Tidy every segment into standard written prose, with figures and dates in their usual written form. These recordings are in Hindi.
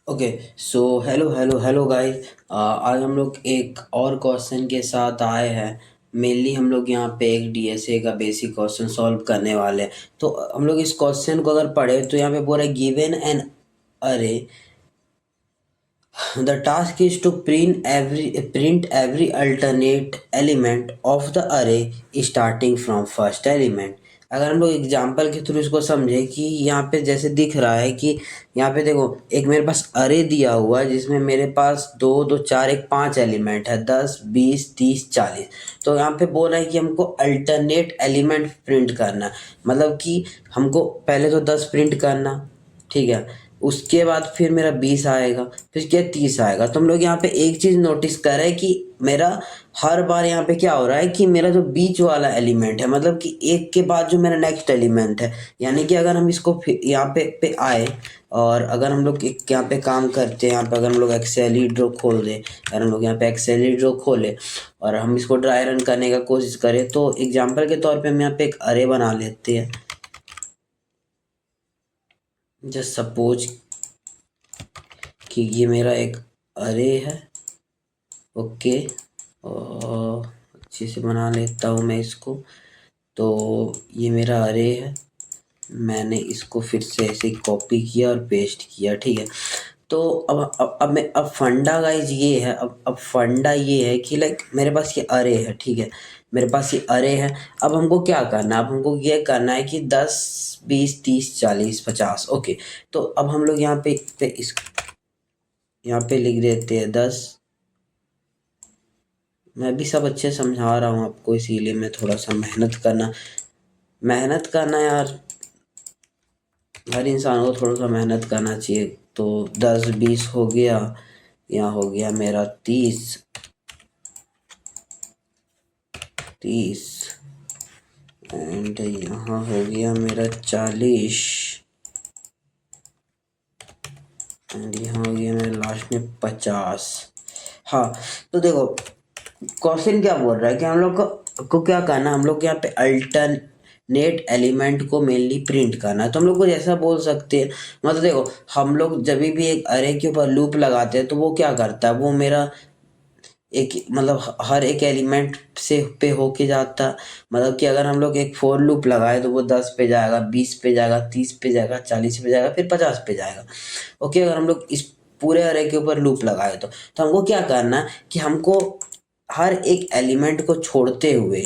Okay. So hello hello hello guys. आज हम लोग एक और क्वेश्चन के साथ आए हैं। मेनली हम लोग यहाँ पे एक डीएसए का बेसिक क्वेश्चन सॉल्व करने वाले हैं। तो हम लोग इस क्वेश्चन को अगर पढ़े तो यहाँ पे बोल रहा है गिवन एन अरे the task is to print every alternate element of the array starting from first element। अगर हम लोग एग्जांपल के थ्रू इसको समझे कि यहाँ पे जैसे दिख रहा है कि यहाँ पे देखो एक मेरे पास अरे दिया हुआ है जिसमें मेरे पास दो दो चार एक पांच एलिमेंट है, 10 20 30 40। तो यहाँ पे बोल रहा है कि हमको अल्टरनेट एलिमेंट प्रिंट करना है। मतलब कि हमको पहले तो 10 प्रिंट करना, ठीक है। उसके बाद फिर मेरा 20 आएगा, फिर क्या 30 आएगा। तो हम लोग यहाँ पे एक चीज़ नोटिस कर रहे हैं कि मेरा हर बार यहाँ पे क्या हो रहा है कि मेरा जो बीच वाला एलिमेंट है, मतलब कि एक के बाद जो मेरा नेक्स्ट एलिमेंट है, यानी कि अगर हम इसको यहाँ पे आए और अगर हम लोग एक यहाँ पे काम करते हैं, यहाँ पे अगर हम लोग एक्सेलीड्रो खोल दें, अगर हम लोग यहाँ पे एक्सेलीड्रो खोले और हम इसको ड्राई रन करने का कोशिश करें, तो एग्जाम्पल के तौर पर हम यहाँ पे एक अरे बना लेते हैं। जस्ट सपोज कि ये मेरा एक अरे है। ओके, और अच्छे से बना लेता हूँ मैं इसको। तो ये मेरा अरे है, मैंने इसको फिर से ऐसे कॉपी किया और पेस्ट किया, ठीक है। तो अब फंडा गाइज ये है, अब फंडा ये है कि लाइक मेरे पास ये अरे है, ठीक है। मेरे पास ये अरे है। अब हमको क्या करना है, अब हमको ये करना है कि 10 20 30 40 50। ओके, तो अब हम लोग यहाँ पे लिख देते हैं 10। मैं भी सब अच्छे समझा रहा हूँ आपको, इसीलिए मैं थोड़ा सा मेहनत करना यार, हर इंसान को थोड़ा सा मेहनत करना चाहिए। तो 10 20 हो गया, यहाँ हो गया मेरा 30 एंड यहाँ हो गया मेरा 40 एंड यहाँ हो गया मेरा लास्ट में 50। हाँ, तो देखो क्वेश्चन क्या बोल रहा है कि हम लोग को क्या करना है, हम लोग यहाँ पे अल्टरनेट एलिमेंट को मेनली प्रिंट करना है। तो हम लोग कुछ ऐसा बोल सकते हैं, मतलब देखो हम लोग जब भी एक अरे के ऊपर लूप लगाते हैं तो वो क्या करता है, वो मेरा एक मतलब हर एक एलिमेंट से पे होके जाता। मतलब कि अगर हम लोग एक फोर लूप लगाए तो वो 10 पे जाएगा, 20 पे जाएगा, 30 पे जाएगा, 40 पे जाएगा, फिर 50 पे जाएगा। ओके, अगर हम लोग इस पूरे अरे के ऊपर लूप लगाए तो हमको क्या करना है कि हमको हर एक एलिमेंट को छोड़ते हुए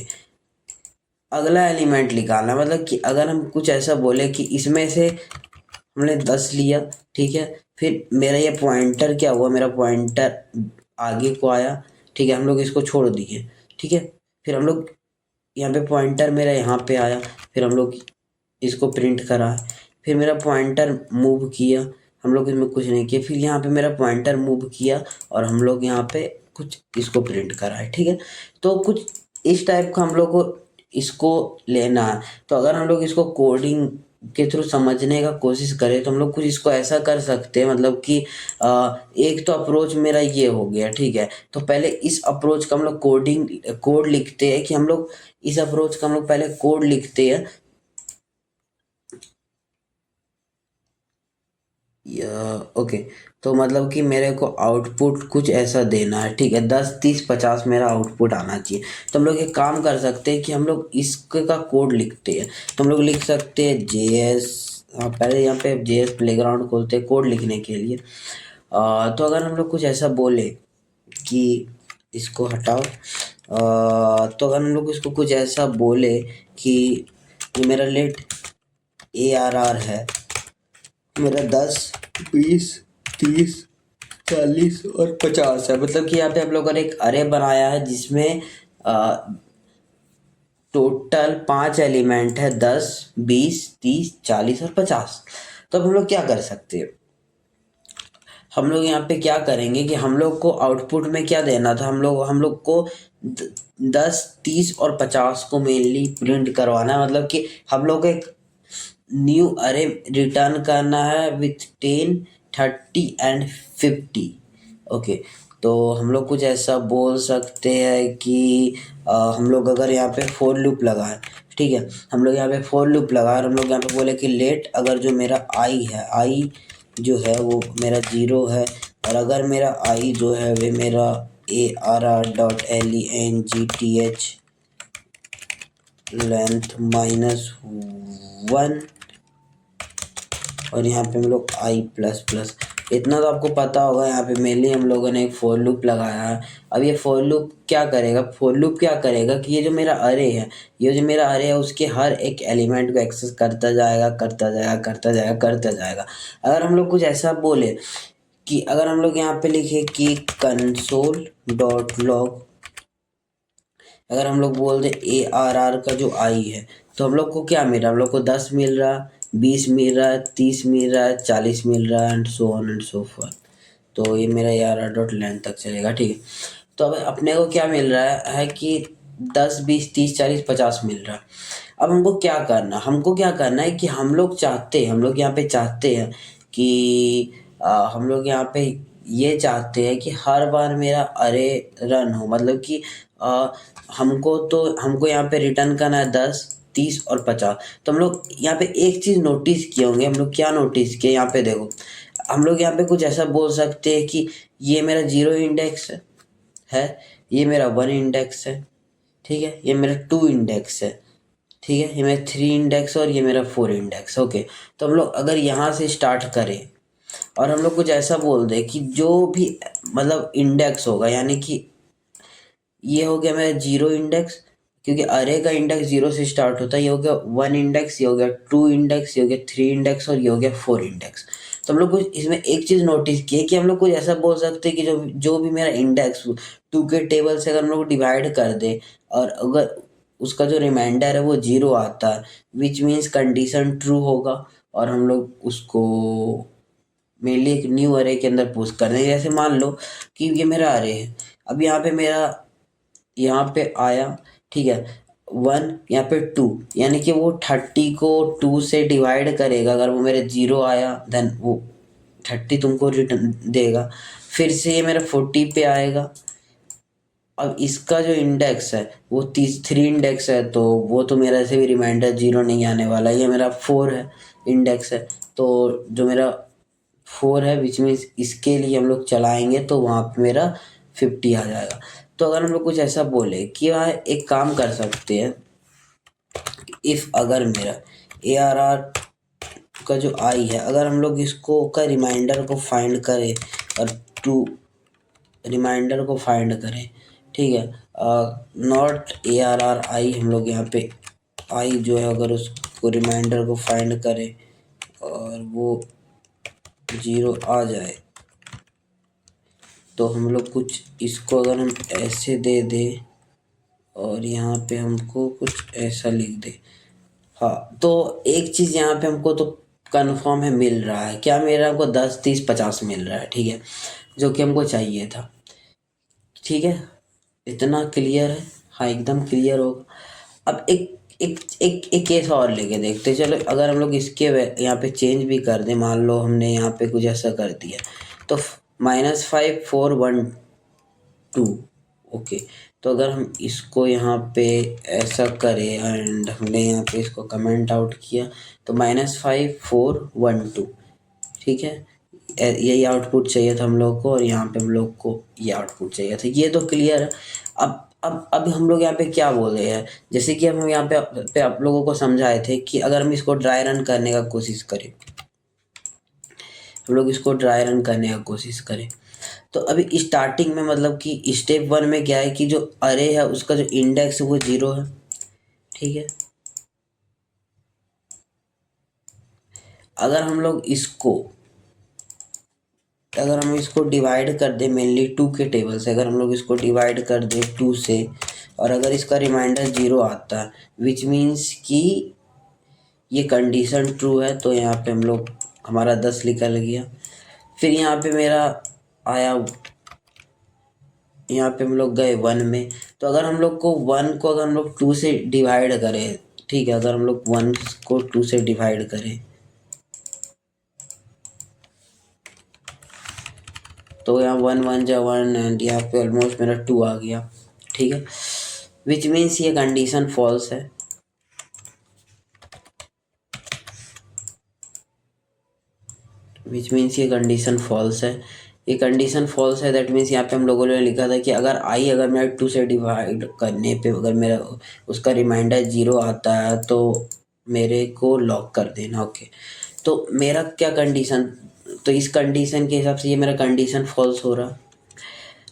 अगला एलिमेंट निकालना। मतलब कि अगर हम कुछ ऐसा बोले कि इसमें से हमने 10 लिया, ठीक है, फिर मेरा ये पॉइंटर क्या हुआ, मेरा पॉइंटर आगे को आया, ठीक है, हम लोग इसको छोड़ दिए, ठीक है। फिर हम लोग यहाँ पे पॉइंटर मेरा यहाँ पे आया, फिर हम लोग इसको प्रिंट करा, फिर मेरा पॉइंटर मूव किया, हम लोग इसमें कुछ नहीं किया, फिर यहाँ पे मेरा पॉइंटर मूव किया और हम लोग यहाँ पे कुछ इसको प्रिंट करा है, ठीक है। तो कुछ इस टाइप का हम लोग को इसको लेना है। तो अगर हम लोग इसको कोडिंग के थ्रू समझने का कोशिश करें तो हम लोग कुछ इसको ऐसा कर सकते हैं, मतलब कि एक तो अप्रोच मेरा ये हो गया, ठीक है। तो पहले इस अप्रोच का हम लोग कोड लिखते हैं कि हम लोग इस अप्रोच का हम लोग पहले कोड लिखते हैं। ओके, तो मतलब कि मेरे को आउटपुट कुछ ऐसा देना है, ठीक है। 10 30 50 मेरा आउटपुट आना चाहिए। तो हम लोग एक काम कर सकते हैं कि हम लोग इसके का कोड लिखते हैं। तो हम लोग लिख सकते हैं JS। पहले यहाँ पे JS प्लेग्राउंड खोलते हैं कोड लिखने के लिए। तो अगर हम लोग कुछ ऐसा बोले कि इसको हटाओ, तो अगर हम लोग इसको कुछ ऐसा बोले कि ये मेरा लेट ARR है, मेरा 10 20 30 40 और 50 है। मतलब कि यहाँ पे हम लोगों ने एक अरे बनाया है जिसमें टोटल 5 एलिमेंट है, 10 20 30 40 और 50। तो अब हम लोग क्या कर सकते हैं, हम लोग यहाँ पे क्या करेंगे कि हम लोग को आउटपुट में क्या देना था, हम लोग को 10 30 और 50 को मेनली प्रिंट करवाना है। मतलब कि हम लोग एक न्यू अरे रिटर्न करना है विथ 10 30 एंड 50। ओके, तो हम लोग कुछ ऐसा बोल सकते हैं कि हम लोग अगर यहाँ पे फोर लूप लगाए, ठीक है, हम लोग यहाँ पे फोर लूप लगाए और हम लोग यहाँ पे बोले कि लेट अगर जो मेरा आई है, आई जो है वो मेरा 0 है, और अगर मेरा आई जो है वे मेरा ARR.LENGTH लेंथ -1, और यहाँ पे हम लोग आई प्लस प्लस, इतना तो आपको पता होगा। यहाँ पे मेनली हम लोगों ने एक फॉर लूप लगाया है। अब ये फॉर लूप क्या करेगा, फॉर लूप क्या करेगा कि ये जो मेरा अरे है, ये जो मेरा अरे है उसके हर एक एलिमेंट को एक्सेस करता जाएगा, करता जाएगा, करता जाएगा, करता जाएगा। अगर हम लोग कुछ ऐसा बोले कि अगर हम लोग यहाँ पे लिखे कि console.log, अगर हम लोग बोल दे ARR का जो आई है, तो हम लोग को क्या मिल रहा है, हम लोग को 10 मिल रहा, 20 मिल रहा, 30 मिल रहा, 40 मिल रहा, and so on and so forth. तो ये मेरा ARR.len तक चलेगा, ठीक है। तो अब अपने को क्या मिल रहा है कि 10, 20, 30, 40, 50 मिल रहा है। अब हमको क्या करना, हमको क्या करना है कि हम लोग यहाँ पे चाहते हैं कि हम लोग यहाँ पे ये चाहते हैं कि हर बार मेरा अरे रन हो, मतलब कि हमको यहाँ पे रिटर्न करना है 10, 30 और 50। तो हम लोग यहाँ पे एक चीज़ नोटिस किए होंगे, हम लोग क्या नोटिस किए, यहाँ पे देखो, हम लोग यहाँ पे कुछ ऐसा बोल सकते हैं कि ये मेरा 0 इंडेक्स है, ये मेरा 1 इंडेक्स है, ठीक है, ये मेरा 2 इंडेक्स है, ठीक है, ये मेरा 3 इंडेक्स और ये मेरा 4 इंडेक्स। ओके, तो हम लोग अगर यहाँ से स्टार्ट करें और हम लोग कुछ ऐसा बोल दें कि जो भी मतलब इंडेक्स होगा, यानी कि ये हो गया मेरा 0 इंडेक्स, क्योंकि अरे का इंडेक्स 0 से स्टार्ट होता है, ये हो गया 1 इंडेक्स, ये हो गया 2 इंडेक्स, ये हो गया 3 इंडेक्स और ये हो गया 4 इंडेक्स। तो हम लोग कुछ इसमें एक चीज़ नोटिस की है कि हम लोग कुछ ऐसा बोल सकते हैं कि जो जो भी मेरा इंडेक्स 2 के टेबल से अगर हम लोग डिवाइड कर दे और अगर उसका जो रिमाइंडर है वो 0 आता है, विच मीन्स कंडीशन ट्रू होगा, और हम लोग उसको मेनली एक न्यू अरे के अंदर पुश कर देंगे। जैसे मान लो कि ये मेरा अरे है, अब यहाँ पे मेरा यहाँ पे आया, ठीक है, 1, यहाँ पे 2, यानी कि वो 30 को 2 से डिवाइड करेगा। अगर वो मेरे 0 आया देन वो 30 तुमको रिटर्न देगा। फिर से ये मेरा 40 पे आएगा। अब इसका जो इंडेक्स है वो 3 इंडेक्स है, तो वो तो मेरा ऐसे भी रिमाइंडर 0 नहीं आने वाला। ये मेरा 4 है इंडेक्स है, तो जो मेरा 4 है विच मीन्स इसके लिए हम लोग चलाएंगे तो वहाँ पे मेरा 50 आ जाएगा। तो अगर हम लोग कुछ ऐसा बोले कि वहाँ एक काम कर सकते हैं, इफ़ अगर मेरा ARR का जो आई है, अगर हम लोग इसको का रिमाइंडर को फाइंड करें और टू रिमाइंडर को फाइंड करें, ठीक है, नॉट ARR आई, हम लोग यहाँ पे आई जो है अगर उसको रिमाइंडर को फाइंड करें और वो 0 आ जाए, तो हम लोग कुछ इसको अगर हम ऐसे दे दें और यहाँ पे हमको कुछ ऐसा लिख दे, हाँ, तो एक चीज़ यहाँ पे हमको तो कंफर्म है मिल रहा है, क्या मेरा हमको 10, 30, 50 मिल रहा है, ठीक है, जो कि हमको चाहिए था, ठीक है, इतना क्लियर है, हाँ एकदम क्लियर होगा। अब एक एक एक एक केस और लेके देखते हैं। चलो अगर हम लोग इसके यहाँ पे चेंज भी कर दें, मान लो हमने यहाँ पे कुछ ऐसा कर दिया, तो -5, 4, 1, 2, ओके। तो अगर हम इसको यहाँ पे ऐसा करें एंड हमने यहाँ पे इसको कमेंट आउट किया, तो -5, 4, 1, 2, ठीक है, यही आउटपुट चाहिए था हम लोग को, और यहाँ पे हम लोग को ये आउटपुट चाहिए था। ये तो क्लियर है। अब हम लोग यहाँ पे क्या बोल रहे हैं, जैसे कि हम यहाँ पे आप लोगों को समझाए थे कि अगर हम इसको ड्राई रन करने का कोशिश करें, हम लोग इसको ड्राई रन करने का कोशिश करें, तो अभी स्टार्टिंग में मतलब कि स्टेप 1 में क्या है कि जो अरे है उसका जो इंडेक्स है वो 0 है, ठीक है। अगर हम लोग इसको अगर हम इसको डिवाइड कर दें मेनली 2 के टेबल से, अगर हम लोग इसको डिवाइड कर दें 2 से, और अगर इसका रिमाइंडर 0 आता है विच मीन्स कि ये कंडीशन ट्रू है, तो यहाँ पे हम लोग हमारा 10 निकल गया। फिर यहाँ पे मेरा आया, यहाँ पे हम लोग गए 1 में, तो अगर हम लोग को 1 को अगर हम लोग 2 से डिवाइड करें, ठीक है, अगर हम लोग 1 को 2 से डिवाइड करें, तो यहाँ 1, 1 जा 1 एंड यहाँ पे ऑलमोस्ट मेरा 2 आ गया, ठीक है, विच मीन्स ये कंडीशन फॉल्स है। विच मीन्स ये कंडीशन फॉल्स है। ये कंडीशन फॉल्स है, दैट मीन्स यहाँ पे हम लोगों ने लिखा था कि अगर मेरा 2 से डिवाइड करने पे अगर मेरा उसका रिमाइंडर 0 आता है तो मेरे को लॉक कर देना। ओके, तो मेरा क्या कंडीशन, तो इस कंडीशन के हिसाब से ये मेरा कंडीशन फॉल्स हो रहा।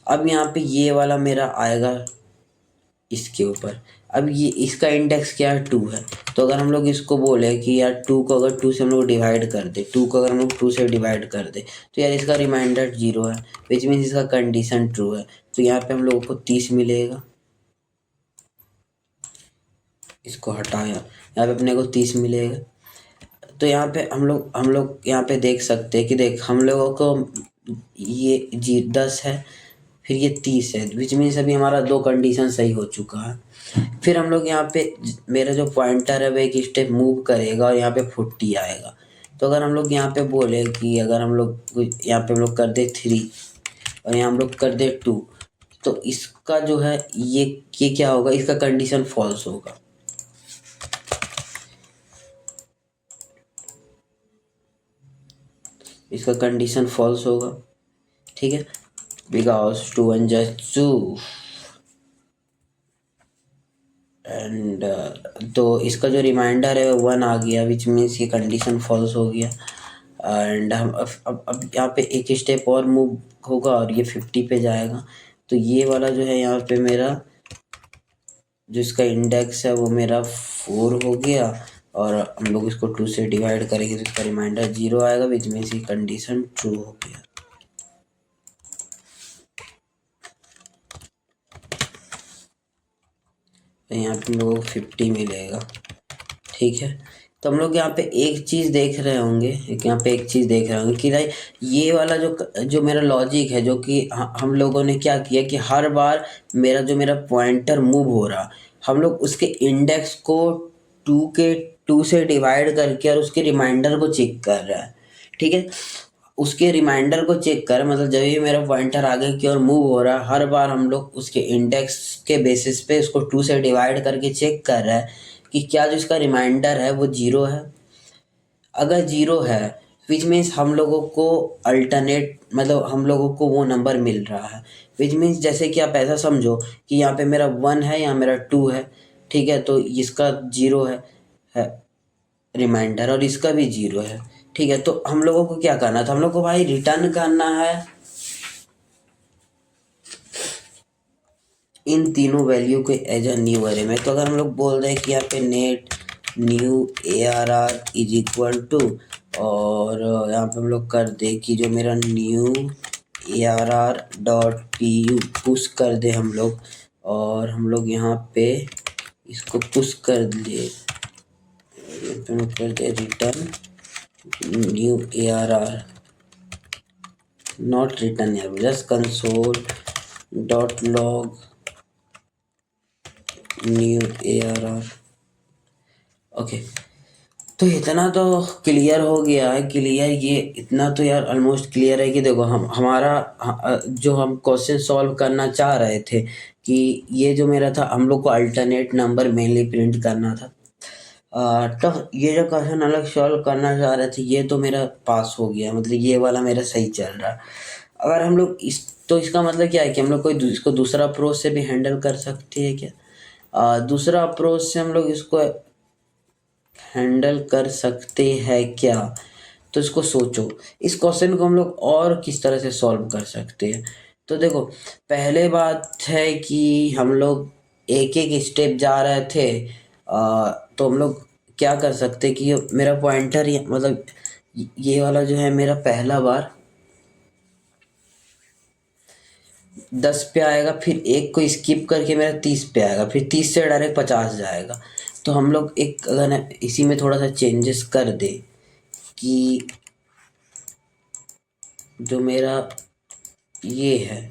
अब यहाँ पे ये वाला मेरा आएगा इसके ऊपर। अब ये इसका इंडेक्स क्या है, 2 है। तो अगर हम लोग इसको बोले कि यार 2 को अगर 2 से हम लोग डिवाइड कर दे, 2 को अगर हम लोग 2 से डिवाइड कर दे तो यार इसका रिमाइंडर 0 है, विच मीन्स इसका कंडीशन ट्रू है। तो यहाँ पे हम लोगों को 30 मिलेगा। इसको हटाया, यहाँ पे अपने को 30 मिलेगा। तो यहाँ पे हम लोग यहाँ पे देख सकते हैं कि देख हम लोगों को ये जी 10 है, फिर ये 30 है, विच मीन्स अभी हमारा 2 कंडीशन सही हो चुका है। फिर हम लोग यहाँ पे मेरा जो पॉइंटर है वो एक स्टेप मूव करेगा और यहाँ पे 40 आएगा। तो अगर हम लोग यहाँ पे बोले कि अगर हम लोग यहाँ पे हम लोग कर दे 3 और यहाँ हम लोग कर दे 2, तो इसका जो है ये क्या होगा, इसका कंडीशन फॉल्स होगा। इसका कंडीशन फॉल्स होगा, ठीक है, बिकॉज 2 1 just 2 एंड तो इसका जो रिमाइंडर है वो 1 आ गया, विच मीन्स ये कंडीशन फॉल्स हो गया। एंड हम अब यहाँ पे एक स्टेप और मूव होगा और ये 50 पे जाएगा। तो ये वाला जो है यहाँ पे मेरा जो इसका इंडेक्स है वो मेरा 4 हो गया, और हम लोग इसको 2 से डिवाइड करेंगे तो इसका रिमाइंडर 0 आएगा, विच मीन्स ये कंडीशन ट्रू हो गया। तो यहाँ पे हम लोगों को 50 मिलेगा, ठीक है। तो हम लोग यहाँ पे एक चीज़ देख रहे होंगे, एक चीज़ देख रहे होंगे कि भाई ये वाला जो मेरा लॉजिक है, जो कि हम लोगों ने क्या किया कि हर बार मेरा पॉइंटर मूव हो रहा, हम लोग उसके इंडेक्स को 2 से डिवाइड करके और उसके रिमाइंडर को चेक कर रहा है, ठीक है। उसके रिमाइंडर को चेक कर, मतलब जब भी मेरा पॉइंटर आगे की ओर मूव हो रहा है, हर बार हम लोग उसके इंडेक्स के बेसिस पे उसको 2 से डिवाइड करके चेक कर रहा है कि क्या जो इसका रिमाइंडर है वो 0 है। अगर 0 है विच मीन्स हम लोगों को अल्टरनेट, मतलब हम लोगों को वो नंबर मिल रहा है। विच मीन्स जैसे कि आप ऐसा समझो कि यहाँ पे मेरा 1 है, यहाँ मेरा 2 है, ठीक है। तो इसका 0 है रिमाइंडर और इसका भी 0 है, ठीक है। तो हम लोगों को क्या करना था, हम लोग को भाई रिटर्न करना है इन तीनों वैल्यू को एज अ न्यू अरे में। तो अगर हम लोग बोल रहे हैं कि यहाँ पे net new ARR is equal to, और यहाँ पे हम लोग कर दे कि जो मेरा new ARR dot PU push कर दे हम लोग, और हम लोग यहाँ पे इसको पुश कर दे, कर दे return new ARR, not return यार, just console dot log new ARR। Okay, तो इतना तो क्लियर हो गया है। क्लियर, ये इतना तो यार ऑलमोस्ट क्लियर है कि देखो जो हम क्वेश्चन सॉल्व करना चाह रहे थे कि ये जो मेरा था, हम लोग को अल्टरनेट नंबर मेनली प्रिंट करना था। तो ये जो क्वेश्चन अलग सॉल्व करना चाह रहे थे ये तो मेरा पास हो गया, मतलब ये वाला मेरा सही चल रहा। अगर हम लोग इसका मतलब क्या है कि हम लोग इसको दूसरा अप्रोच से भी हैंडल कर सकते हैं क्या? दूसरा अप्रोच से हम लोग इसको हैंडल कर सकते हैं क्या? तो इसको सोचो, इस क्वेश्चन को हम लोग और किस तरह से सॉल्व कर सकते हैं। तो देखो, पहले बात है कि हम लोग एक एक स्टेप जा रहे थे। तो हम लोग क्या कर सकते कि मेरा पॉइंटर मतलब ये वाला जो है मेरा पहला बार 10 पे आएगा, फिर एक को स्किप करके मेरा 30 पे आएगा, फिर 30 से डायरेक्ट 50 जाएगा। तो हम लोग एक अगर इसी में थोड़ा सा चेंजेस कर दे कि जो मेरा ये है,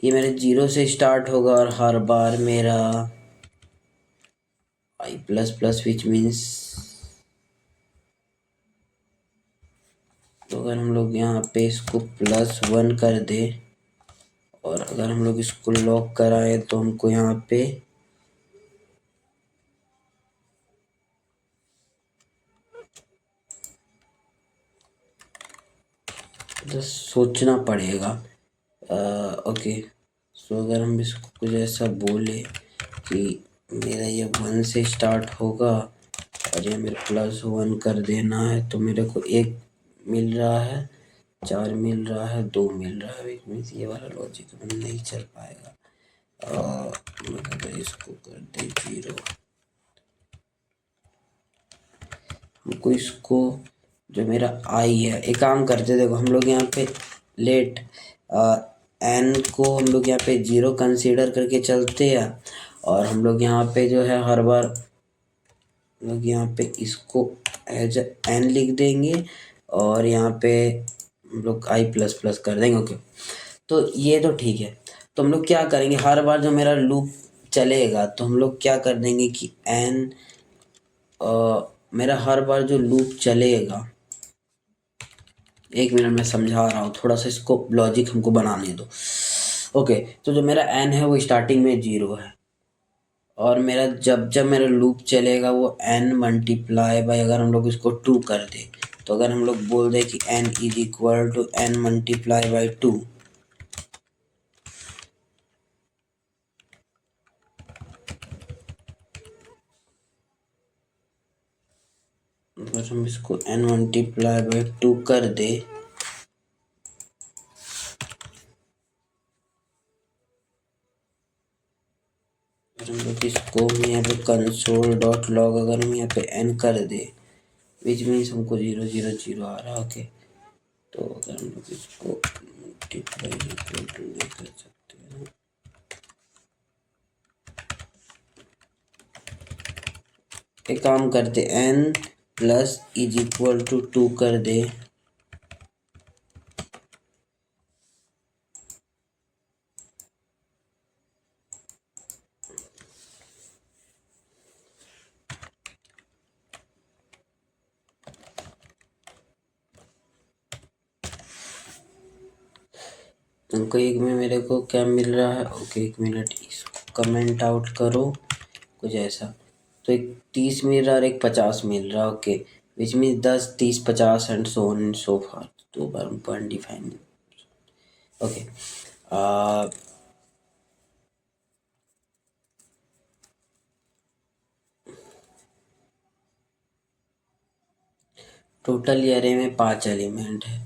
ये मेरे 0 से स्टार्ट होगा और हर बार मेरा आई प्लस प्लस विच मीन्स, तो अगर हम लोग यहाँ पे इसको +1 कर दे और अगर हम लोग इसको लॉक कराएं तो हमको यहाँ पे तो सोचना पड़ेगा। ओके, सो अगर हम इसको कुछ ऐसा बोले कि मेरा ये 1 से स्टार्ट होगा और ये मेरे +1 कर देना है, तो मेरे को 1 मिल रहा है, 4 मिल रहा है, 2 मिल रहा है, मीन्स ये वाला लॉजिक नहीं चल पाएगा। मतलब इसको कर दे 0, हमको इसको जो मेरा आई है, एक काम करते, देखो हम लोग यहाँ पे लेट एन को हम लोग यहाँ पे 0 कंसीडर करके चलते हैं, और हम लोग यहाँ पे जो है हर बार लोग यहाँ पे इसको एज एन लिख देंगे और यहाँ पे हम लोग i++ कर देंगे। ओके, तो ये तो ठीक है। तो हम लोग क्या करेंगे, हर बार जो मेरा लूप चलेगा तो हम लोग क्या कर देंगे कि एन मेरा हर बार जो लूप चलेगा, 1 मिनट में समझा रहा हूँ, थोड़ा सा इसको लॉजिक हमको बनाने दो। ओके, तो जो मेरा एन है वो स्टार्टिंग में 0 है, और मेरा जब मेरा लूप चलेगा वो n मल्टीप्लाई बाय, अगर हम लोग इसको 2 कर दे, तो अगर हम लोग बोल दे कि n is equal to n multiply by 2, अगर हम इसको n मल्टीप्लाई बाय 2 कर दे, हम लोग इसको यहाँ पे कंसोल डॉट लॉग अगर हम यहाँ पे n कर दे, विच मीन्स हमको 0 0 0 आ रहा है। ओके, तो अगर हम लोग इसको मल्टीप्लाई इक्वल टू नहीं कर सकते हैं, एक काम करते, n plus is equal to 2 कर दे, तुमको एक में मेरे को क्या मिल रहा है। ओके, 1 मिनट, इसको कमेंट आउट करो कुछ ऐसा, तो एक 30 मिल रहा है और एक 50 मिल रहा है। Okay, which mean 10 30 50 and so on and so for, 2 बार हमको अनडिफाइंड। ओके, टोटल एरे में 5 एलिमेंट है,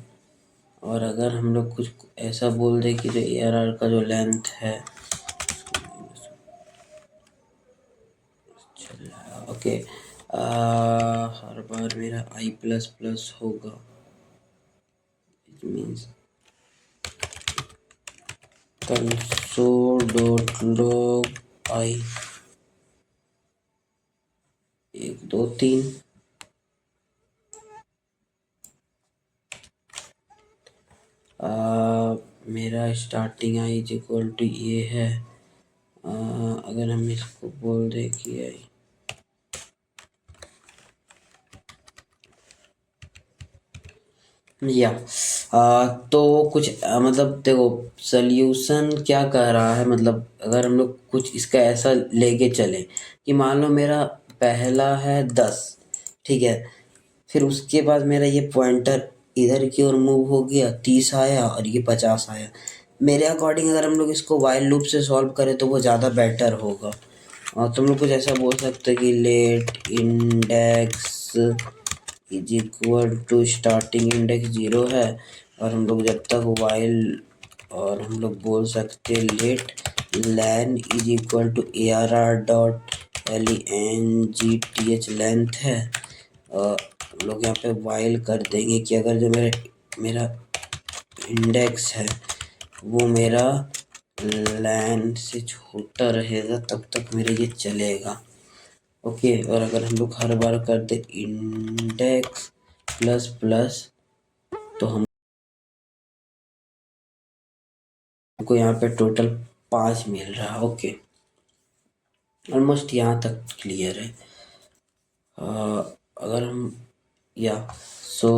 और अगर हम लोग कुछ ऐसा बोल दे कि जो ARR का जो लेंथ है, ओके, हर बार मेरा i++ होगा, it means console dot log i 1 2 3, मेरा starting i is equal to ये है। अगर हम इसको बोल दे कि आई, या तो कुछ मतलब देखो सल्यूशन क्या कह रहा है, मतलब अगर हम लोग कुछ इसका ऐसा लेके चले कि मान लो मेरा पहला है 10, ठीक है, फिर उसके बाद मेरा ये पॉइंटर इधर की ओर मूव हो गया, 30 आया और ये 50 आया। मेरे अकॉर्डिंग अगर हम लोग इसको वाइल लूप से सॉल्व करें तो वो ज़्यादा बेटर होगा। और तुम लोग कुछ ऐसा बोल सकते हो कि let index is equal to starting index 0 है, और हम लोग जब तक वाइल, और हम लोग बोल सकते late LAN is equal to ARR dot LENGTH length है, और हम लोग यहाँ पे वाइल कर देंगे कि अगर जो मेरा इंडेक्स है वो मेरा लैन से छोटा रहेगा तब तक मेरा ये चलेगा। ओके, और अगर हम लोग हर बार कर दे इंडेक्स ++ तो हमको यहाँ पे टोटल 5 मिल रहा है। ओके, ऑलमोस्ट यहाँ तक क्लियर है। अगर हम या सो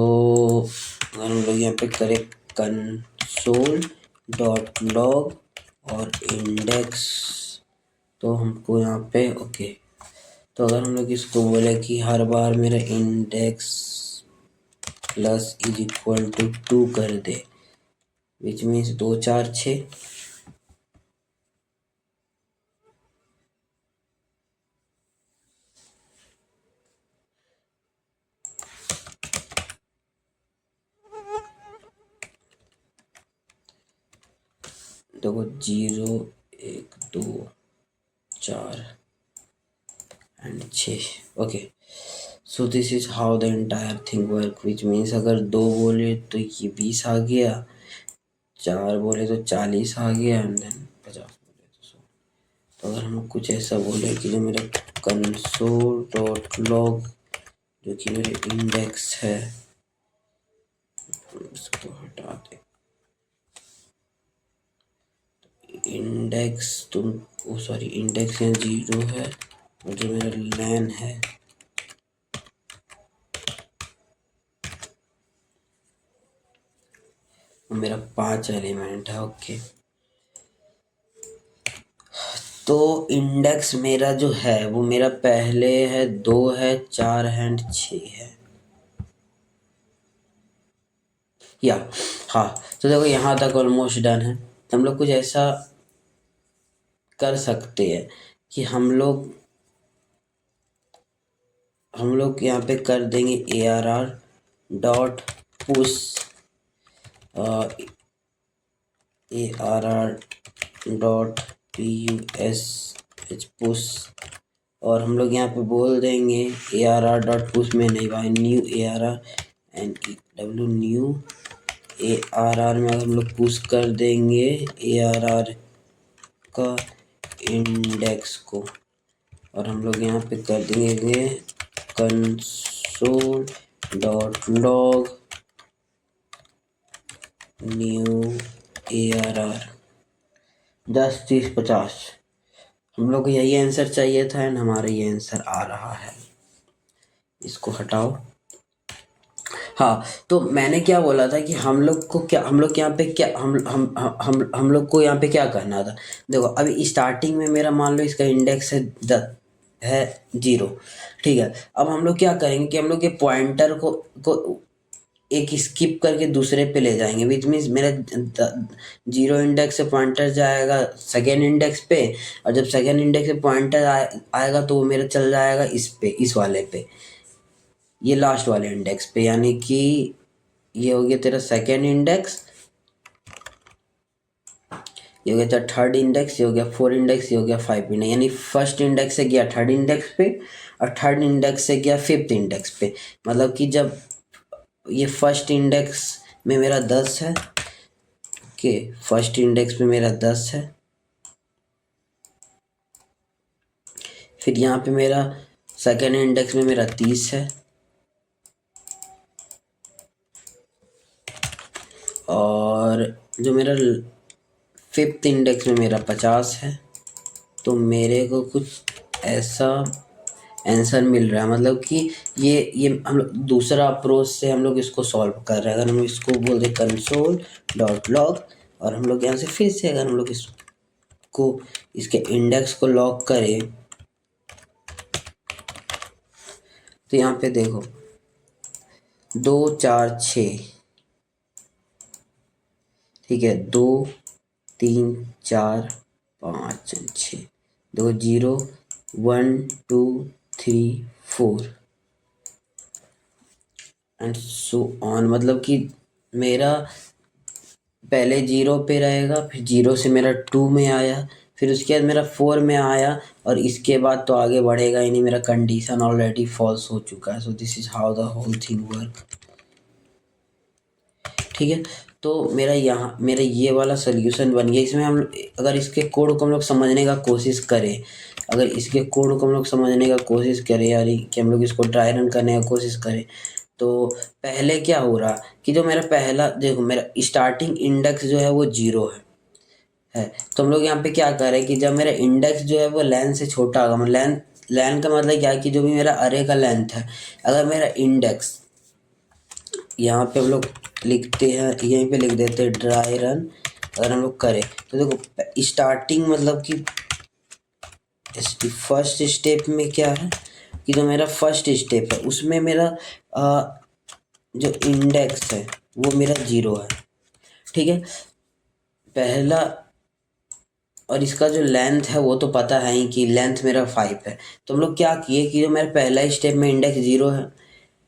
अगर हम लोग यहाँ पे करें कंसोल डॉट लॉग और इंडेक्स, तो हमको यहाँ पे ओके, तो अगर हम लोग इसको बोले कि हर बार मेरा index plus is equal to 2 कर दे, विच मीन्स 2 4 6। देखो 0 1 2 4 and 6। Okay, so this is how the entire thing work, which means अगर 2 बोले तो ये 20 आ गया, 4 बोले तो 40 आ गया, एंड देन 50 बोले तो 100। तो अगर हम कुछ ऐसा बोले कि जो मेरा कंसोल डॉट लॉग जो कि मेरे इंडेक्स है, इसको हटा दे, इंडेक्स तुम ओ सॉरी इंडेक्स यहाँ 0 है, और जो मेरा लैन है वो मेरा 5 एलिमेंट है। ओके, तो इंडेक्स मेरा जो है वो मेरा पहले है 2 है 4 है एंड 6 है, या हाँ। तो देखो यहाँ तक ऑलमोस्ट डन है। तो हम लोग कुछ ऐसा कर सकते हैं कि हम लोग यहाँ पे कर देंगे ARR dot push, ARR dot push, और हम लोग यहाँ पे बोल देंगे ARR डॉट पुश में नहीं भाई, new ARR NEW new ARR में अगर हम लोग पुश कर देंगे ARR का इंडेक्स को, और हम लोग यहाँ पे कर देंगे console dot log new ARR 10 30 50। हम लोग को यही आंसर चाहिए था एंड हमारा ये आंसर आ रहा है। इसको हटाओ। हाँ, तो मैंने क्या बोला था कि हम लोग को यहाँ पे क्या करना था। देखो अभी स्टार्टिंग में मेरा मान लो इसका इंडेक्स है 0, ठीक है। अब हम लोग क्या करेंगे कि हम लोग के पॉइंटर को एक स्किप करके दूसरे पे ले जाएंगे, विच मीन्स मेरा 0 इंडेक्स से पॉइंटर जाएगा सेकेंड इंडेक्स पे, और जब सेकेंड इंडेक्स से पॉइंटर आएगा तो वो मेरा चल जाएगा इस वाले पे, ये लास्ट वाले इंडेक्स पे, यानी कि ये हो गया तेरा सेकेंड इंडेक्स, ये हो गया तेरा थर्ड इंडेक्स, ये हो गया 4 इंडेक्स, ये हो गया 5 इंडेक्स, यानी फर्स्ट इंडेक्स से गया थर्ड इंडेक्स पे और थर्ड इंडेक्स से गया फिफ्थ इंडेक्स पे। मतलब कि जब ये फर्स्ट इंडेक्स में मेरा 10 है, ओके, फर्स्ट इंडेक्स में मेरा 10 है, फिर यहाँ पे मेरा सेकेंड इंडेक्स में मेरा 30 है, और जो मेरा फिफ्थ इंडेक्स में मेरा 50 है। तो मेरे को कुछ ऐसा आंसर मिल रहा है, मतलब कि ये हम लोग दूसरा अप्रोच से हम लोग इसको सॉल्व कर रहे हैं। अगर हम इसको बोल दे कंसोल डॉट लॉग, और हम लोग यहाँ से फिर से अगर हम लोग इसके इंडेक्स को लॉग करें, तो यहाँ पे देखो 2 4 6, ठीक है, 2 3 4 5 6, देखो 0 1 2 3 4 एंड सो ऑन। मतलब कि मेरा पहले 0 पे रहेगा, फिर 0 से मेरा 2 में आया, फिर उसके बाद मेरा 4 में आया, और इसके बाद तो आगे बढ़ेगा ही नहीं, मेरा कंडीशन ऑलरेडी फॉल्स हो चुका है। So this is how the whole thing work, ठीक है। तो मेरा ये वाला सोल्यूशन बन गया। इसमें हम अगर इसके कोड को हम लोग समझने का कोशिश करें, अगर इसके कोड को हम लोग समझने का कोशिश करें यार, कि हम लोग इसको ड्राई रन करने का कोशिश करें, तो पहले क्या हो रहा कि जो मेरा पहला देखो मेरा स्टार्टिंग इंडेक्स जो है वो 0 है। तो हम लोग यहाँ पे क्या करें कि जब मेरा इंडेक्स जो है वो लेंथ से छोटा होगा, मतलब लेंथ का मतलब क्या है कि जो भी मेरा अरे का लेंथ है, अगर मेरा इंडेक्स यहाँ पे हम लोग लिखते हैं, यहीं पे लिख देते हैं ड्राई रन, अगर हम लोग करें तो देखो स्टार्टिंग मतलब कि फर्स्ट स्टेप में क्या है कि जो मेरा फर्स्ट स्टेप है उसमें मेरा जो इंडेक्स है वो मेरा 0 है, ठीक है। पहला और इसका जो लेंथ है वो तो पता है ही कि लेंथ मेरा 5 है। तो हम लोग क्या किए कि जो मेरा पहला स्टेप में इंडेक्स 0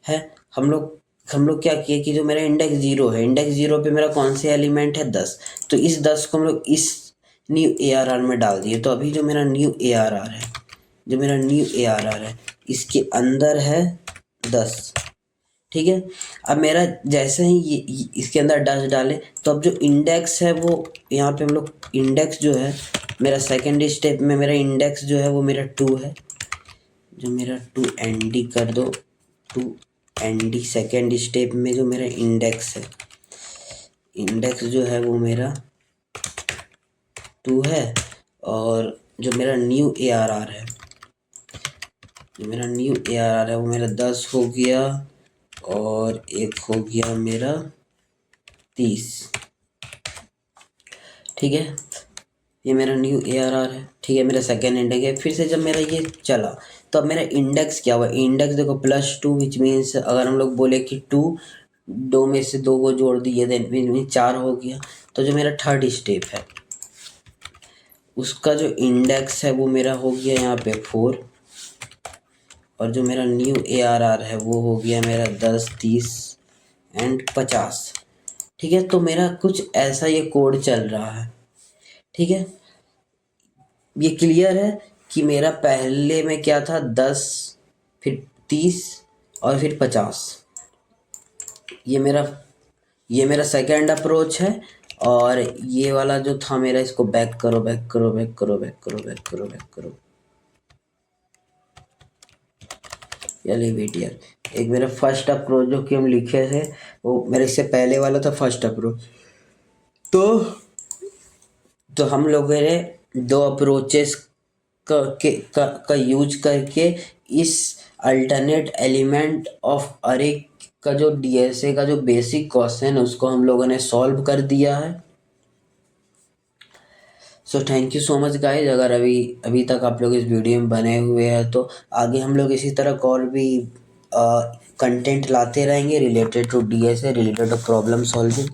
है हम लोग क्या किए कि जो मेरा इंडेक्स 0 है, इंडेक्स 0 पे मेरा कौन से एलिमेंट है 10, तो इस 10 को हम लोग इस न्यू ARR में डाल दिए। तो अभी जो मेरा न्यू ARR है, जो मेरा न्यू ARR है इसके अंदर है 10। ठीक है, अब मेरा जैसे ही ये इसके अंदर डस्ट डाले तो अब जो इंडेक्स है वो यहाँ पे हम लोग इंडेक्स जो है मेरा सेकेंड स्टेप में मेरा इंडेक्स जो है वो मेरा 2 है, जो मेरा 2 ND कर दो, 2 ND सेकेंड स्टेप में जो मेरा इंडेक्स है, इंडेक्स जो है वो मेरा 2 है। और जो मेरा न्यू ARR है, जो मेरा न्यू ARR है वो मेरा 10 हो गया और एक हो गया मेरा 30। ठीक है, ये मेरा न्यू ARR है। ठीक है, मेरा सेकेंड इंडेक्स है। फिर से जब मेरा ये चला तो अब मेरा इंडेक्स क्या हुआ, इंडेक्स देखो +2 विच मीन्स अगर हम लोग बोले कि 2 दो में से 2 को जोड़ दिए देन मीन 4 हो गया। तो जो मेरा थर्ड स्टेप है उसका जो इंडेक्स है वो मेरा हो गया यहाँ पे 4 और जो मेरा न्यू ARR है वो हो गया मेरा 10, 30 एंड 50। ठीक है, तो मेरा कुछ ऐसा ये कोड चल रहा है। ठीक है, ये क्लियर है कि मेरा पहले में क्या था 10, फिर 30 और फिर 50। ये मेरा सेकंड अप्रोच है। और ये वाला जो था मेरा, इसको बैक करो बैक करो बैक करो बैक करो बैक करो बैक करो, चलिए बेटियर, एक मेरा फर्स्ट अप्रोच जो कि हम लिखे थे वो मेरे इससे पहले वाला था फर्स्ट अप्रोच। तो हम लोगों ने 2 अप्रोचेस का यूज करके इस अल्टरनेट एलिमेंट ऑफ अरे का जो DSA का जो बेसिक क्वेश्चन है उसको हम लोगों ने सॉल्व कर दिया है। So thank you so much guys. अगर अभी तक आप लोग इस वीडियो में बने हुए हैं तो आगे हम लोग इसी तरह का और भी कंटेंट लाते रहेंगे related to DSA, related to problem solving.